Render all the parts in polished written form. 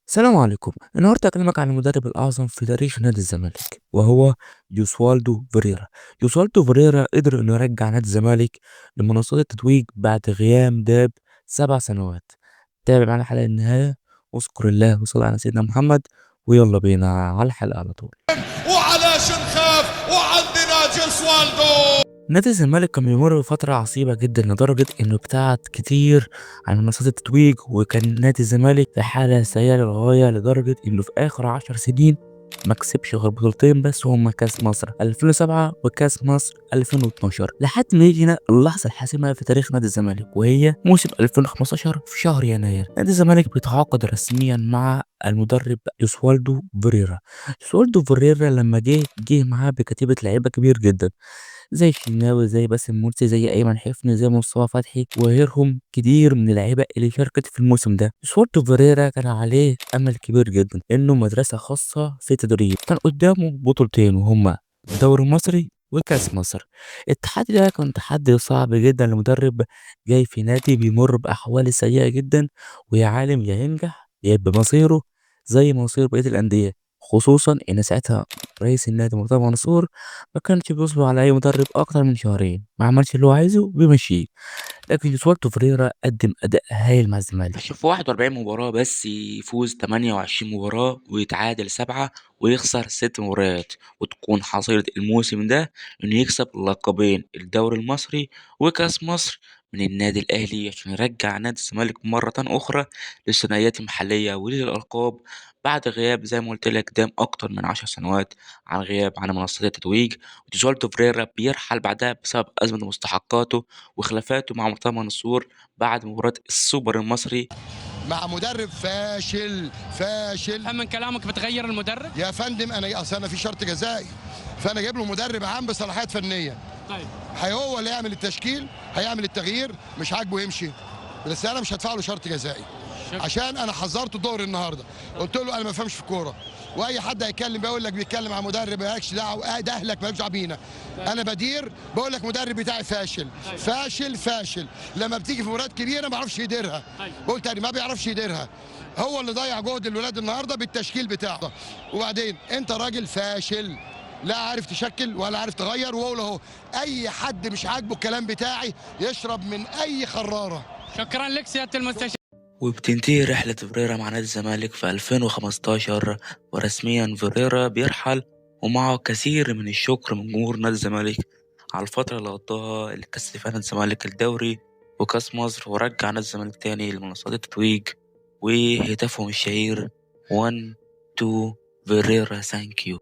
السلام عليكم. النهارده هكلمك عن المدرب الأعظم في تاريخ نادي الزمالك وهو يوسوالدو فيريرا. يوسوالدو فيريرا قدر إنه يرجع نادي الزمالك لمنصات التتويج بعد غياب داب 7 سنوات. تابع معانا الحلقة النهاية واذكر الله وصل على سيدنا محمد ويلا بينا على الحلقة على طول. وعلاش نخاف وعندنا جيسوالدو. نادي الزمالك كان بيمر بفترة عصيبة جدا لدرجة إنه ابتعد كتير عن منصات التتويج، وكان نادي الزمالك في حالة سيئة للغاية لدرجة إنه في آخر 10 سنين ما كسبش غير بطولتين بس، هما كأس مصر 2007 وكأس مصر 2012، لحد ما يجينا اللحظة الحاسمة في تاريخ نادي الزمالك وهي موسم 2015 في شهر يناير. نادي الزمالك بيتعاقد رسميا مع المدرب يوسوالدو فيريرا. يوسوالدو فيريرا لما جه معاه بكتيبة لعيبة كبير جدا زي الشناوي، زي باسم مرسي، زي أيمن حفني، زي مصطفى فتحي وغيرهم كتير من اللعيبة اللي شاركت في الموسم ده. سوارتو فيريرا كان عليه أمل كبير جدا إنه مدرسة خاصة في التدريب، كان قدامه بطولتين وهما الدوري المصري وكأس مصر. التحدي ده كان تحدي صعب جدا لمدرب جاي في نادي بيمر بأحوال سيئة جدا، ويا عالم يا ينجح يا يبقى مصيره زي مصير بقية الأندية، خصوصا إن ساعتها رئيس النادي مرتضى منصور ما كانش بيصبر على أي مدرب أكتر من شهرين، ما عملش اللي هو عايزه بيمشيه. لكن جوسوالدو فريرا قدم أداء هايل مع الزمالك، في 41 مباراة بس يفوز 28 مباراة ويتعادل 7 ويخسر 6 مباريات، وتكون حصيلة الموسم ده إنه يكسب لقبين الدوري المصري وكأس مصر من النادي الأهلي عشان يرجع نادي الزمالك مرة أخرى للثنائيات المحلية وللألقاب بعد غياب زي ما قلت لك دام أكتر من 10 سنوات عن غياب عن منصات التتويج. وجوزوالدو فريرا بيرحل بعدها بسبب أزمة مستحقاته وخلافاته مع مرتضى منصور بعد مباراة السوبر المصري. مع مدرب فاشل فاشل. من كلامك بتغير المدرب؟ يا فندم انا في شرط جزائي، فانا جايب له مدرب عام بصلاحيات فنيه. طيب هو اللي يعمل التشكيل، هيعمل التغيير، مش عاجبه يمشي، بس انا مش هدفع له شرط جزائي عشان انا حذرته الظهر النهارده. قلت له انا ما بفهمش في الكوره، واي حد هيتكلم بيقول لك بيتكلم عن مدرب مالكش دعوه، ده اهلك مالكش دعوه بينا. انا بدير بقول لك مدرب بتاعي فاشل فاشل فاشل. لما بتيجي في مباريات كبيره ما بيعرفش يديرها. قلت تاني ما بيعرفش يديرها. هو اللي ضيع جهد الولاد النهارده بالتشكيل بتاعه. وبعدين انت راجل فاشل، لا عارف تشكل ولا عارف تغير. واقول اهو اي حد مش عاجبه الكلام بتاعي يشرب من اي خراره. شكرا لك سيادة المستشار. وبتنتهي رحلة فيريرا مع نادي الزمالك في 2015 ورسميا فيريرا بيرحل ومعه كثير من الشكر من جمهور نادي الزمالك على الفترة اللي قضاها اللي كسب فيها نادي الزمالك الدوري وكأس مصر ورجع نادي الزمالك تاني لمنصات التتويج وهتافهم الشهير 1 2 فيريرا ثانك يو.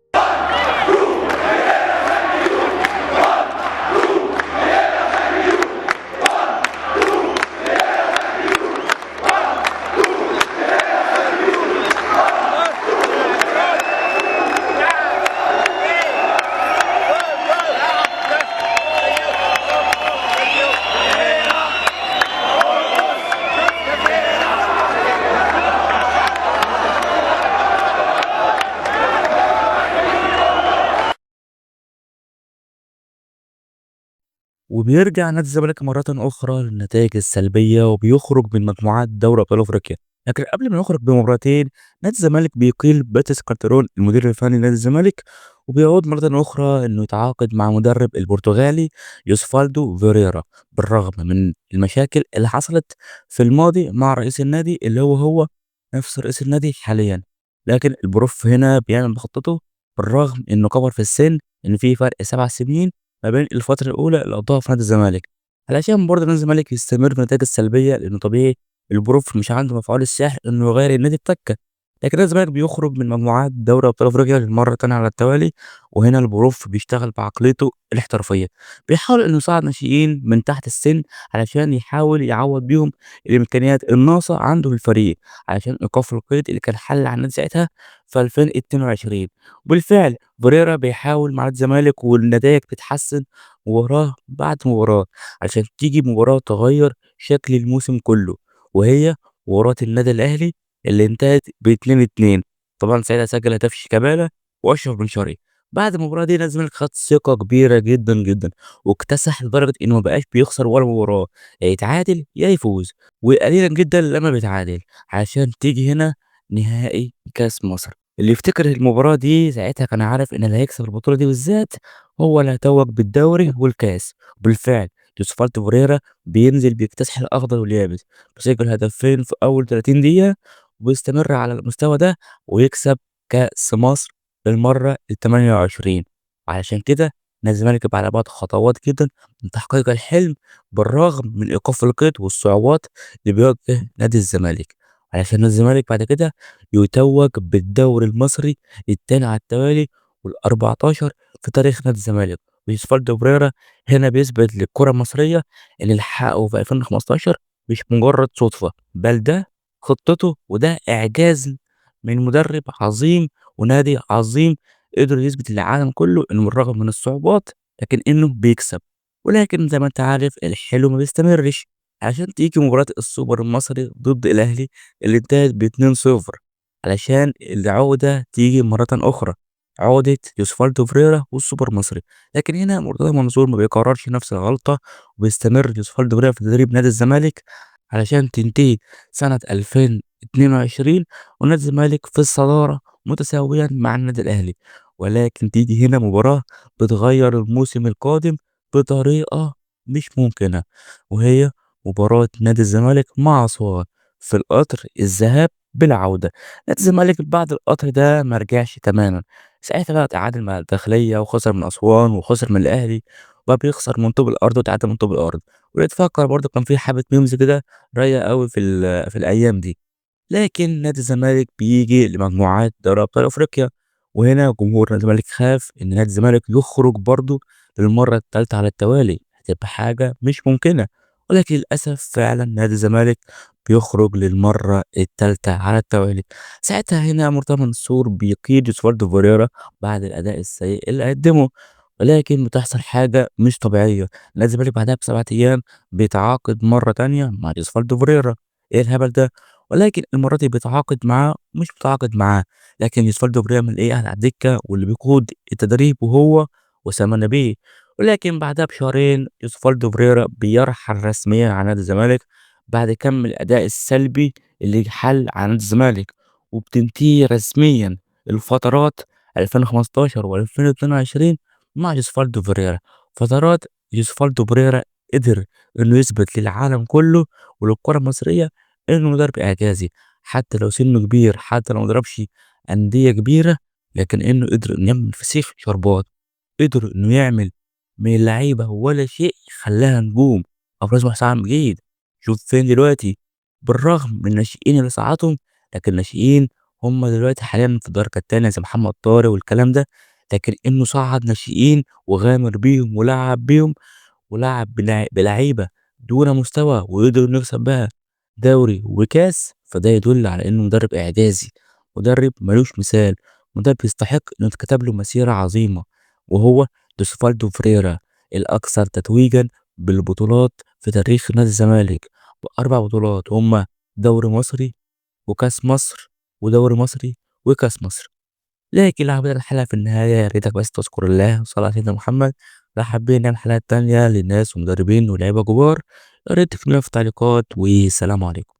وبيرجع نادي الزمالك مرة أخرى للنتائج السلبية وبيخرج من مجموعات دوري أبطال أفريقيا. لكن قبل ما يخرج بمباراتين نادي الزمالك بيقيل باتيس كارتيرون المدير الفني لنادي الزمالك، وبيعود مرة أخرى إنه يتعاقد مع مدرب البرتغالي يوسفالدو فيريرا بالرغم من المشاكل اللي حصلت في الماضي مع رئيس النادي اللي هو نفس رئيس النادي حاليا. لكن البروف هنا بيعمل بخطته بالرغم إنه كبر في السن، إن في فرق 7 سنين ما بين الفترة الأولى اللي قضاها في نادي الزمالك، علشان برضه نادي الزمالك يستمر في النتائج السلبية، لأنه طبيعي البروف مش عنده مفعول السحر إنه يغير النادي بتكة. لكن نادي الزمالك بيخرج من مجموعات دوري أبطال أفريقيا للمرة التانية على التوالي، وهنا البروف بيشتغل بعقليته الاحترافية، بيحاول إنه يصعد ناشئين من تحت السن علشان يحاول يعوض بيهم الإمكانيات الناقصة عنده في الفريق علشان إيقاف القيد اللي كان حل على النادي ساعتها في 2022. وبالفعل فيريرا بيحاول مع نادي الزمالك والنتائج بتتحسن مباراة بعد مباراة عشان تيجي مباراة تغير شكل الموسم كله، وهي مباراة النادي الأهلي اللي انتهت ب2-2. طبعا ساعتها سجل هدف شيكابالا وأشرف بن شرقي. بعد المباراة دي نادي الزمالك خد ثقة كبيرة جدا جدا واكتسح لدرجة إنه مبقاش بيخسر ولا مباراة، يا يتعادل يا يفوز، وقليلا جدا لما بيتعادل عشان تيجي هنا نهائي كاس مصر. اللي يفتكر المباراة دي ساعتها كان عارف إن اللي هيكسب البطولة دي بالذات هو اللي هيتوج بالدوري والكاس. بالفعل جوزفالدو فوريرا بينزل بيكتسح الأخضر واليابس، بيسجل هدفين في أول 30 دقيقة وبيستمر على المستوى ده ويكسب كأس مصر للمرة ال28. وعلشان كده نادي الزمالك بعد بعض خطوات جدا من تحقيق الحلم بالرغم من إيقاف القيد والصعوبات اللي بيواجه نادي الزمالك، علشان الزمالك بعد كده يتوج بالدوري المصري التاني على التوالي وال14 في تاريخ نادي الزمالك. ويسفالدو بريرا هنا بيثبت للكرة المصرية إن اللي حققه في 2015 مش مجرد صدفة، بل ده خطته وده إعجاز من مدرب عظيم ونادي عظيم قدر يثبت للعالم كله إنه بالرغم من الصعوبات لكن إنه بيكسب. ولكن زي ما أنت عارف الحلو ما بيستمرش، عشان تيجي مباراة السوبر المصري ضد الأهلي اللي انتهت ب2-0 علشان العودة تيجي مرة أخرى، عودة يوسفالدو فريرا والسوبر المصري. لكن هنا مرتضى منصور ما بيكررش نفس الغلطة وبيستمر يوسفالدو فريرا في تدريب نادي الزمالك علشان تنتهي سنة 2022 ونادي الزمالك في الصدارة متساويا مع النادي الأهلي. ولكن تيجي هنا مباراة بتغير الموسم القادم بطريقة مش ممكنة، وهي مباراة نادي الزمالك مع أسوان في القطر الذهاب بالعودة. نادي الزمالك بعد القطر ده ما رجعش تماما، ساعتها بقى تعادل مع الداخلية وخسر من أسوان وخسر من الأهلي وبقى بيخسر من طوب الأرض وتعادل من طوب الأرض. ولو تفكر برضه كان في حبة ميمز كده رايقة أوي في الأيام دي. لكن نادي الزمالك بيجي لمجموعات دوري أبطال أفريقيا، وهنا جمهور نادي الزمالك خاف إن نادي الزمالك يخرج برضه للمرة التالتة على التوالي، هتبقى حاجة مش ممكنة. ولكن للأسف فعلا نادي الزمالك بيخرج للمرة التالتة على التوالي. ساعتها هنا مرتضى منصور بيقيد يوسفالدو فوريرا بعد الأداء السيء اللي قدمه، ولكن بتحصل حاجة مش طبيعية. نادي الزمالك بعدها ب7 أيام بيتعاقد مرة تانية مع يوسفالدو فوريرا. ايه الهبل ده؟ ولكن المرة دي بيتعاقد معاه مش متعاقد معاه، لكن يوسفالدو بيعمل ايه؟ قاعد على الدكة واللي بيقود التدريب وهو أسامة نبيه. ولكن بعدها بشهرين يوسفالدو فريرا بيرحل رسميا عن نادي الزمالك بعد كم الأداء السلبي اللي حل على نادي الزمالك، وبتنتهي رسميا الفترات 2015 و2022 مع يوسفالدو فريرا. فترات يوسفالدو فريرا قدر انه يثبت للعالم كله وللكرة المصرية إنه مدرب إعجازي، حتى لو سنه كبير، حتى لو مدربش أندية كبيرة، لكن إنه قدر إنه يعمل فسيخ شربات، قدر إنه يعمل من اللعيبة ولا شيء خلاها نجوم. أبرز حسام جيد شوف فين دلوقتي، بالرغم من الناشئين اللي صعدهم، لكن الناشئين هم دلوقتي حاليا في الدرجة التانية زي محمد طارق والكلام ده، لكن إنه صعد ناشئين وغامر بيهم ولعب بيهم ولعب بلعيبة دون مستوى وقدر إنه يكسب بها دوري وكاس، فده يدل على إنه مدرب إعجازي، مدرب ملوش مثال، مدرب يستحق إنه تكتب له مسيرة عظيمة، وهو دوسفالدو فريرا الأكثر تتويجا بالبطولات في تاريخ نادي الزمالك ب4 بطولات هما دوري مصري وكاس مصر ودوري مصري وكاس مصر. لكن لو حبيت الحلقة في النهاية يا ريتك بس تذكر الله وصلى على سيدنا محمد. لو حابين نعمل حلقات تانية للناس ومدربين ولاعيبة كبار يا ريت تكتبوا لنا في التعليقات، والسلام عليكم.